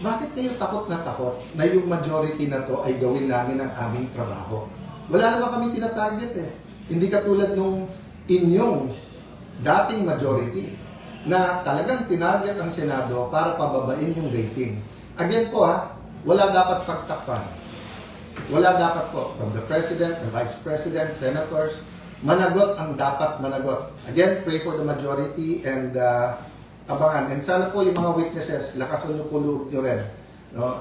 bakit kayo takot na yung majority na to ay gawin namin ang aming trabaho? Wala naman kami tinatarget eh. Hindi katulad nung inyong dating majority na talagang tinarget ang Senado para pababain yung rating. Again po wala dapat pagtakpan. Wala dapat po from the President, the Vice President, Senators, managot ang dapat managot. Again, pray for the majority and abangan. And sana po yung mga witnesses, lakasan nyo po loob nyo rin. No?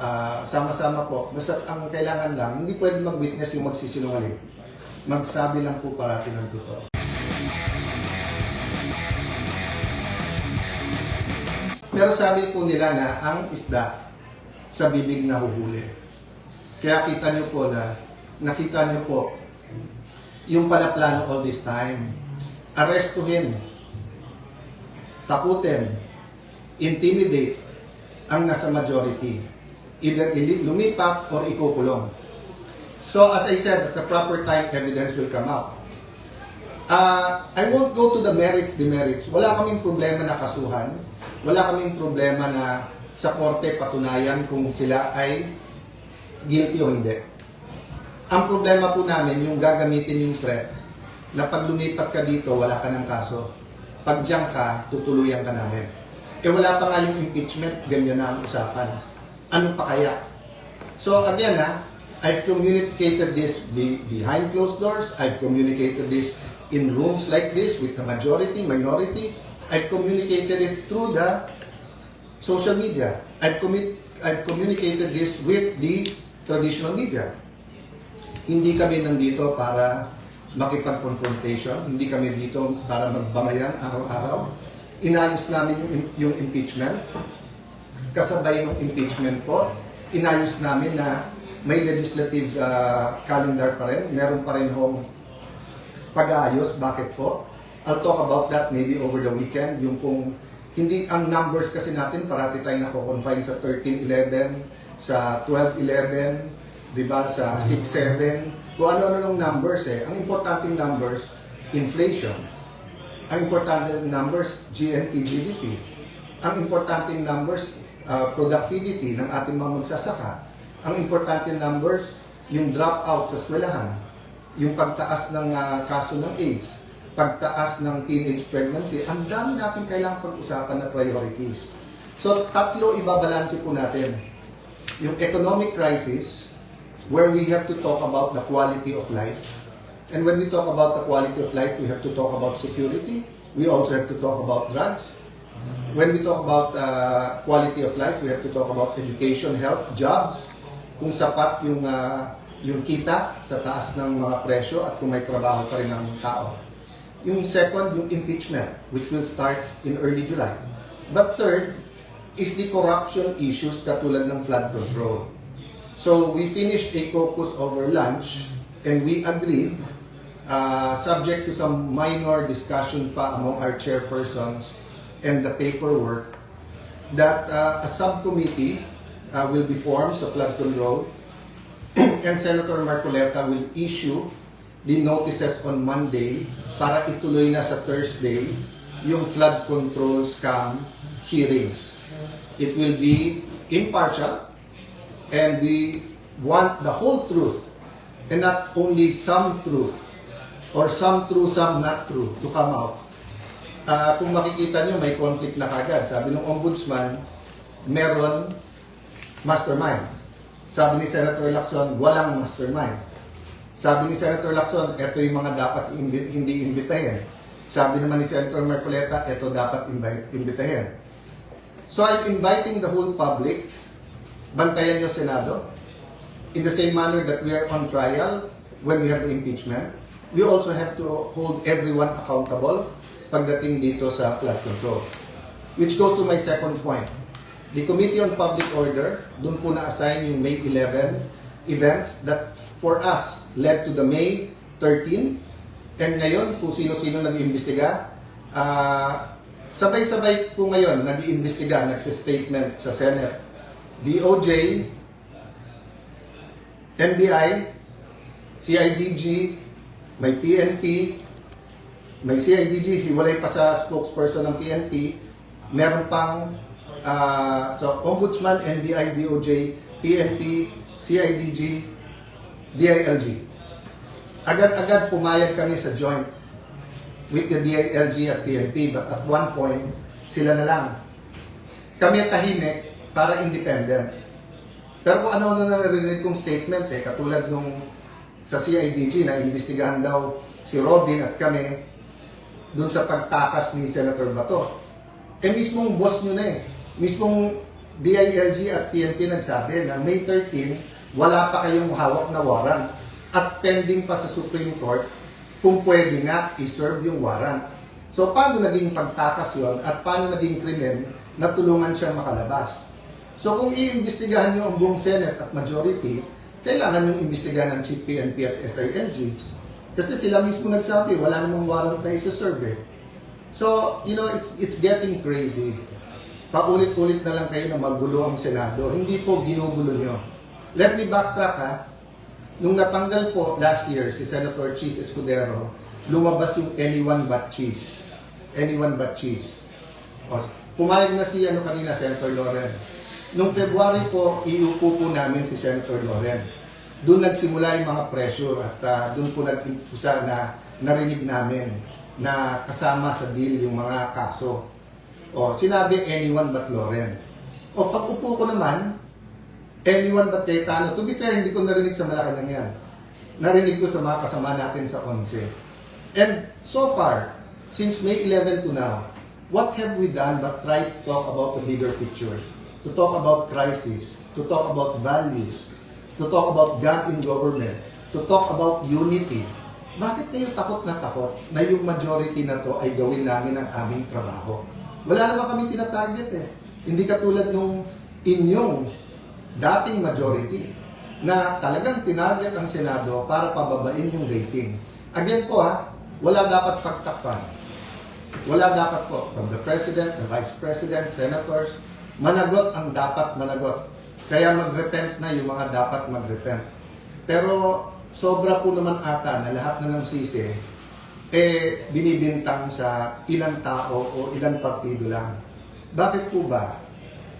Sama-sama po. Basta ang kailangan lang, hindi pwede mag-witness yung magsisinungaling. Magsabi lang po parati ng totoo. Pero sabi po nila na ang isda sa bibig nahuhuli. Kaya kita nyo po nakita nyo po yung palaplano all this time. Arrestuhin, takutin, intimidate ang nasa majority. Either lumipat or ikukulong. So as I said, at the proper time, evidence will come out. I won't go to the merits, demerits. Wala kaming problema na kasuhan. Wala kaming problema na sa korte patunayan kung sila ay guilty o hindi. Ang problema po namin, yung gagamitin yung threat, na pag lumipat ka dito, wala ka ng kaso. Pag diyan ka, tutuluyan ka namin. Wala pa nga yung impeachment, ganyan na ang usapan. Ano pa kaya? So again I've communicated this behind closed doors. I've communicated this in rooms like this with the majority, minority. I've communicated it through the social media. I've communicated this with the traditional media. Hindi kami nandito para makipag-confrontation. Hindi kami dito para magbangayan araw-araw. Inayos namin yung impeachment. Kasabay ng impeachment po, inayos namin na may legislative calendar pa rin. Meron pa rin hong pag-aayos. Bakit po? I'll talk about that maybe over the weekend. Yung kung hindi ang numbers kasi natin, parati tayo nako-confine sa 13-11, sa 12-11, di ba, sa 6-7, kung ano-ano ng numbers Ang importanteng numbers, inflation. Ang importanteng numbers, GNP, GDP. Ang importanteng numbers, productivity ng ating mga magsasaka. Ang importanteng numbers, yung dropout sa eskwelahan. Yung pagtaas ng kaso ng AIDS. Pagtaas ng teenage pregnancy. Ang dami natin kailangang pag-usapan na priorities. So, tatlo ibabalanse po natin. Yung economic crisis, where we have to talk about the quality of life. And when we talk about the quality of life, we have to talk about security. We also have to talk about drugs. When we talk about quality of life, we have to talk about education, health, jobs. Kung sapat yung kita sa taas ng mga presyo at kung may trabaho pa rin ang tao. Yung second, yung impeachment, which will start in early July. But third, is the corruption issues katulad ng flood control. So we finished a caucus over lunch and we agreed, subject to some minor discussion pa among our chairpersons and the paperwork, that a subcommittee will be formed sa flood control and Senator Marcoleta will issue the notices on Monday para ituloy na sa Thursday yung flood control scam hearings. It will be impartial and we want the whole truth and not only some truth or some true, some not true to come out. Kung makikita nyo, may conflict na kagad. Sabi ng ombudsman, meron mastermind. Sabi ni Senator Lacson, walang mastermind. Sabi ni Senator Lacson, ito yung mga dapat hindi imbitahin. Sabi naman ni Senator Marcoleta, ito dapat imbitahin. So I'm inviting the whole public, bantayan nyo Senado, in the same manner that we are on trial when we have the impeachment. We also have to hold everyone accountable pagdating dito sa flood control. Which goes to my second point. The Committee on Public Order, dun po na-assign yung May 11 events that for us led to the May 13. And ngayon, kung sino-sino nag-iimbestiga, sabay-sabay po ngayon nag-iimbestiga, nagsistatement sa Senate. DOJ, NBI, CIDG, may PNP, may CIDG, hiwalay pa sa spokesperson ng PNP, meron pang So, Ombudsman, NBI, DOJ, PNP, CIDG, DILG. Agad-agad pumayag kami sa joint with the DILG at PNP, but at one point, sila na lang. Kami tahimik para independent. Pero kung ano-ano na narinig kong statement, katulad nung sa CIDG na imbestigahan daw si Robin at kami dun sa pagtakas ni Senator Bato. Mismong boss nyo na mismong DILG at PNP nagsabi na May 13, wala pa kayong hawak na warrant at pending pa sa Supreme Court kung pwede nga i-serve yung warrant. So, paano naging pagtakas yon at paano naging krimen na tulungan siyang makalabas? So, kung iimbestigahan nyo ang buong Senate at majority, kailangan yung imbestigahan ng Chief PNP at SILG. Kasi sila mismo nagsabi, wala namang warrant na isa-serve. So, it's getting crazy. Paulit-ulit na lang kayo na magulo ang Senado. Hindi po ginugulo nyo. Let me backtrack ha. Nung natanggal po last year si Senator Cheese Escudero, lumabas yung anyone but cheese. Anyone but cheese. Pumayag na si kanina, Senator Loren. Nung February po, iupo po namin si Senator Loren. Doon nagsimula yung mga pressure at doon po nag-impulsa na narinig namin na kasama sa deal yung mga kaso. Sinabi anyone but Loren. Pag upo ko naman, anyone but Cayetano. To be fair, hindi ko narinig sa Malacanang yan. Narinig ko sa mga kasama natin sa 11. And so far, since May 11 to now, what have we done but try to talk about the bigger picture? To talk about crisis, to talk about values, to talk about God in government, to talk about unity. Bakit kayo takot na yung majority na to ay gawin namin ang aming trabaho? Wala naman kami tinatarget Hindi katulad nung inyong dating majority na talagang tinarget ang Senado para pababain yung rating. Again po wala dapat pagtakpan. Wala dapat po from the President, the Vice President, Senators, managot ang dapat managot. Kaya mag-repent na yung mga dapat mag-repent. Pero sobra po naman ata na lahat na ng sisi binibintang sa ilang tao o ilang partido lang. Bakit po ba?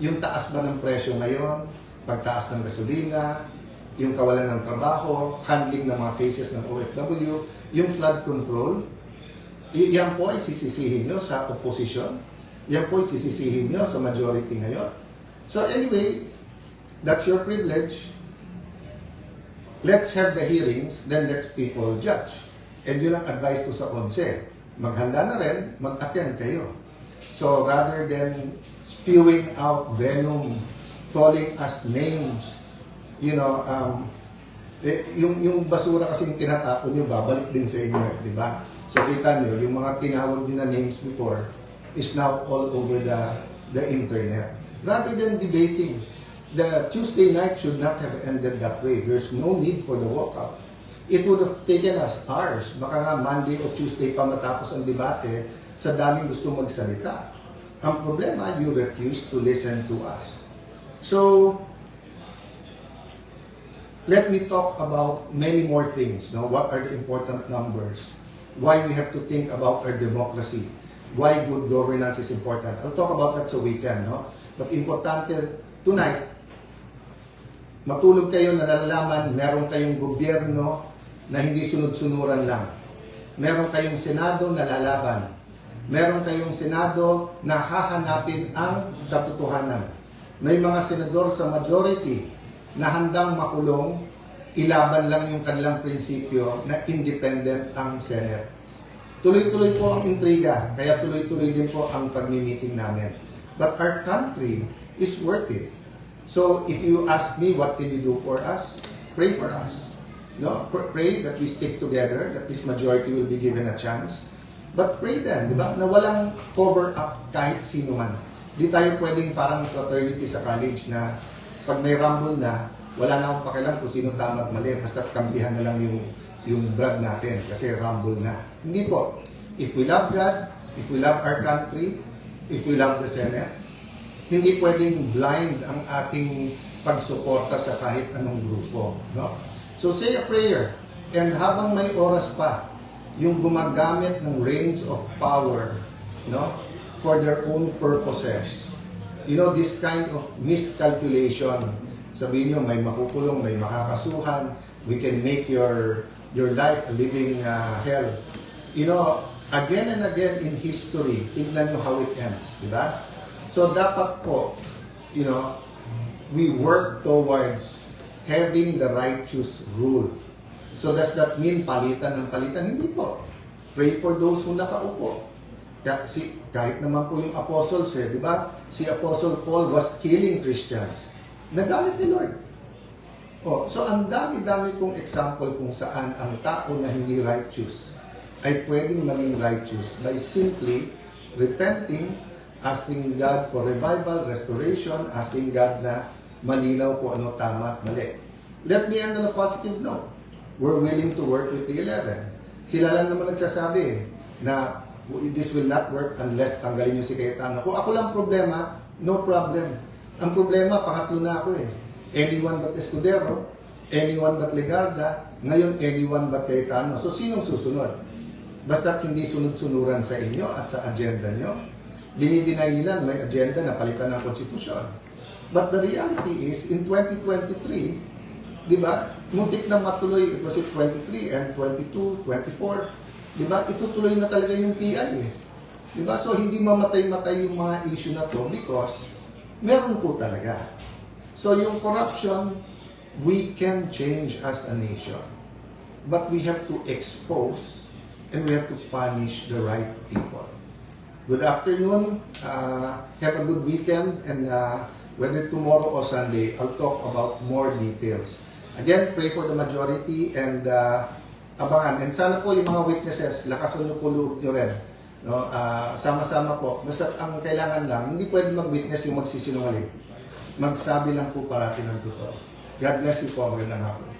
Yung taas ba ng presyo ngayon? Pagtaas ng gasolina, yung kawalan ng trabaho, handling ng mga cases ng OFW, yung flood control, yan po ay sisisihin nyo sa opposition, yan po ay sisisihin nyo sa majority ngayon. So anyway, that's your privilege. Let's have the hearings, then let's people judge. And yun ang advice ko sa 11. Maghanda na rin, mag-attend kayo. So rather than spewing out venom, calling us names, yung basura kasi yung tinatapon nyo, babalik din sa inyo, di ba? So kita nyo, yung mga tinawag nyo na names before is now all over the internet. Rather than debating, the Tuesday night should not have ended that way. There's no need for the walkout. It would have taken us hours, baka nga Monday o Tuesday pa matapos ang debate sa daming gusto magsalita. Ang problema, you refuse to listen to us. So, let me talk about many more things. What are the important numbers? Why we have to think about our democracy? Why good governance is important? I'll talk about that sa weekend. But importante, tonight, matulog kayo na nalalaman, meron kayong gobyerno na hindi sunod-sunuran lang. Meron kayong Senado na lalaban. Meron kayong Senado na hahanapin ang katotohanan. May mga senador sa majority na handang makulong, ilaban lang yung kanilang prinsipyo na independent ang Senate. Tuloy-tuloy po ang intriga, kaya tuloy-tuloy din po ang pagmi-meeting namin. But our country is worth it. So if you ask me what can you do for us, pray for us. Pray that we stick together, that this majority will be given a chance. But pray then, di ba, na walang cover up kahit sino man. Di tayo pwedeng parang fraternity sa college na pag may rumble na, wala na akong pakialam kung sino tama at mali, basta kambihan na lang yung brag natin kasi rumble na. Hindi po. If we love God, if we love our country, if we love the Senate, hindi pwedeng blind ang ating pagsuporta sa kahit anong grupo. So say a prayer, and habang may oras pa, yung gumagamit ng reins of power, for their own purposes, this kind of miscalculation, sabihin nyo, may makukulong, may makakasuhan, we can make your life a living hell. Again and again in history, tignan nyo how it ends, di ba? So dapat po, we work towards having the righteous rule. So does that mean palitan ng palitan? Hindi po. Pray for those who nakaupo. Kahit naman po yung apostles, di ba? Si Apostle Paul was killing Christians. Nagamit ni Lord. So ang dami-dami pong example kung saan ang tao na hindi righteous ay pwedeng maging righteous by simply repenting, asking God for revival, restoration, asking God na malinaw kung ano tama at mali. Let me end on a positive note. We're willing to work with the 11. Sila lang naman nagsasabi na this will not work unless tanggalin nyo si Cayetano. Kung ako lang problema, no problem. Ang problema, pangatlo na ako eh. Anyone but Escudero, anyone but Legarda, ngayon anyone but Cayetano. So sinong susunod? Basta't hindi sunod-sunuran sa inyo at sa agenda nyo, dinideny nila may agenda na palitan ng konstitusyon. But the reality is, in 2023, di ba, muntik na matuloy, it was it 23 and 22, 24, di ba, itutuloy na talaga yung PI eh. Di ba? So hindi mamatay-matay yung mga issue na to because meron po talaga. So yung corruption, we can change as a nation. But we have to expose and we have to punish the right people. Good afternoon. Have a good weekend. And whether tomorrow or Sunday, I'll talk about more details. Again, pray for the majority and abangan. And sana po yung mga witnesses, lakasan nyo po loob nyo rin. Sama-sama po. Basta ang kailangan lang, hindi pwede mag-witness yung magsisinungaling. Magsabi lang po parati ng totoo. God bless you po. Magandang hapon.